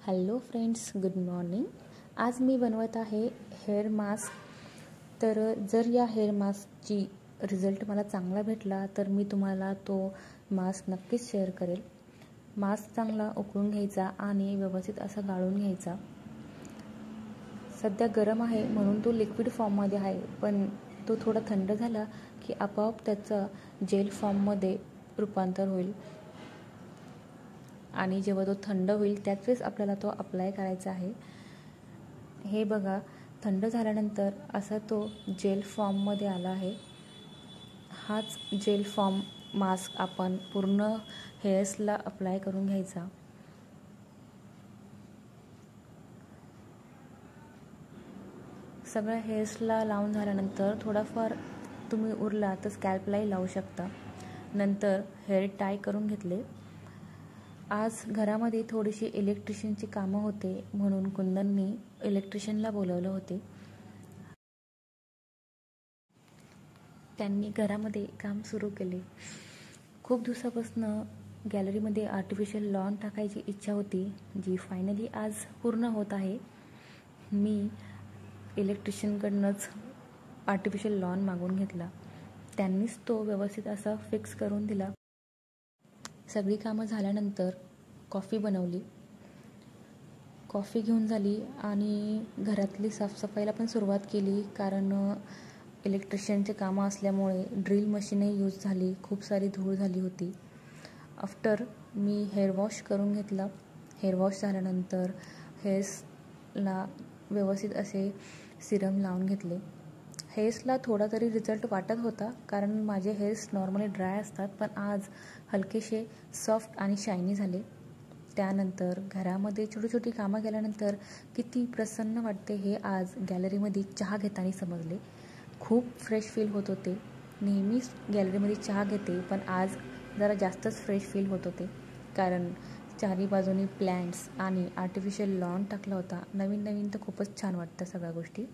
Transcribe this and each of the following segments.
Hello friends, good morning. आज मी बनवत आहे हेअर मास्क. तर जर या हेअर मास्कची रिझल्ट मला चांगला भेटला तर मी तुम्हाला तो मास्क नक्कीच शेअर करेल. मास्क चांगला उकळून घ्यायचा आणि व्यवस्थित असा गाळून घ्यायचा. सध्या गरम आहे म्हणून तो लिक्विड फॉर्ममध्ये आहे, पण तो थोडा थंड झाला की आपोआप त्याचं जेल फॉर्ममध्ये रूपांतर होईल. आणि जेव्हा तो थंड होईल त्याच वेळेस आपल्याला तो अप्लाय करायचा आहे. हे बघा, थंड झाल्यानंतर असा तो जेल फॉर्ममध्ये आला आहे. हाच जेल फॉर्म मास्क आपण पूर्ण हेअर्सला अप्लाय करून घ्यायचा. सगळ्या हेअर्सला लावून झाल्यानंतर थोडाफार तुम्ही उरला तर स्कॅल्पलाही लावू शकता. नंतर हेअर टाय करून घेतले. आज घरामध्ये थोडीशी इलेक्ट्रिशियनची कामं होते म्हणून कुंदननी इलेक्ट्रिशियनला बोलवलं होते. त्यांनी घरामध्ये काम सुरू केले. खूप दिवसापासून गॅलरीमध्ये आर्टिफिशियल लॉन टाकायची इच्छा होती, जी फायनली आज पूर्ण होत आहे. मी इलेक्ट्रिशियनकडनंच आर्टिफिशियल लॉन मागून घेतला. त्यांनीच तो व्यवस्थित असा फिक्स करून दिला. सगळी कामं झाल्यानंतर कॉफी बनवली. कॉफी घेऊन झाली आणि घरातली साफसफाईला पण सुरुवात केली, कारण इलेक्ट्रिशियनचे कामं असल्यामुळे ड्रिल मशीनही यूज झाली. खूप सारी धूळ झाली होती. आफ्टर मी हेअर वॉश करून घेतला. हेअर वॉश झाल्यानंतर हेअर्सला व्यवस्थित असे सिरम लावून घेतले. हेअर्सला थोडा तरी रिझल्ट वाटत होता, कारण माझे हेअर्स नॉर्मली ड्राय असतात, पण आज हलकेसे सॉफ्ट आणि शायनी झाले. त्यानंतर घरामध्ये छोटी छोटी कामं केल्यानंतर किती प्रसन्न वाटते हे आज गॅलरीमध्ये चहा घेताना समजले. खूप फ्रेश फील होत होते. नेहमीच गॅलरीमध्ये चहा घेते, पण आज जरा जास्तच फ्रेश फील होत होते, कारण चारी बाजूनी प्लॅन्ट्स आणि आर्टिफिशियल लॉन टाकला होता. नवीन नवीन तर खूपच छान वाटतं सगळ्या गोष्टी.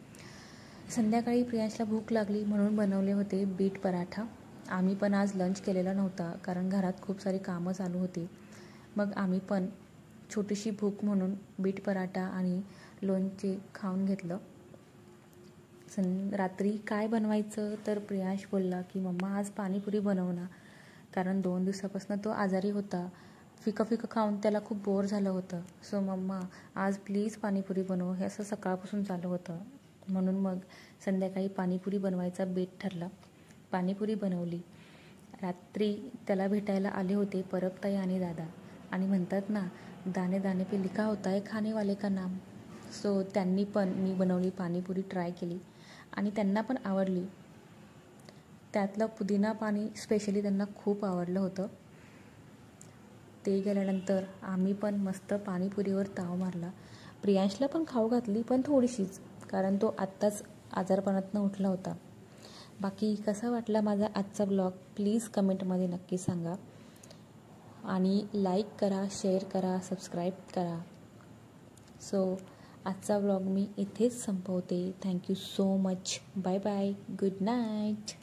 संध्याकाळी प्रियांशला भूक लागली म्हणून बनवले होते बीट पराठा. आम्ही पण आज लंच केलेला नव्हता, कारण घरात खूप सारी कामं चालू होती. मग आम्ही पण छोटीशी भूक म्हणून बीट पराठा आणि लोणचे खाऊन घेतलं. रात्री काय बनवायचं तर प्रियांश बोलला की मम्मा आज पाणीपुरी बनव ना, कारण 2 दिवसापासून तो आजारी होता. फिकं फिकं खाऊन त्याला खूप बोर झालं होतं. सो मम्मा आज प्लीज पाणीपुरी बनव, हे असं सकाळपासून चालू होतं. म्हणून मग संध्याकाळी पाणीपुरी बनवायचा बेत ठरला. पाणीपुरी बनवली. रात्री त्याला भेटायला आले होते परबताई आणि दादा, आणि म्हणतात ना, दाने दाने पे लिखा होता है खाने वाले का नाम. सो त्यांनी पण मी बनवली पाणीपुरी ट्राय केली आणि त्यांना पण आवडली. त्यातलं पुदिना पाणी स्पेशली त्यांना खूप आवडलं होतं. ते गेल्यानंतर आम्ही पण मस्त पाणीपुरीवर ताव मारला. प्रियांशला पण खाऊ घातली, पण थोडीशीच, कारण तो आत्ताच आजारपणातनं उठला होता. बाकी कसा वाटला माझा आजचा ब्लॉग प्लीज कमेंटमध्ये नक्की सांगा. आणि लाईक करा, शेअर करा, सबस्क्राईब करा. सो आजचा ब्लॉग मी इथेच संपवते. Thank you so much. Bye bye. Good night.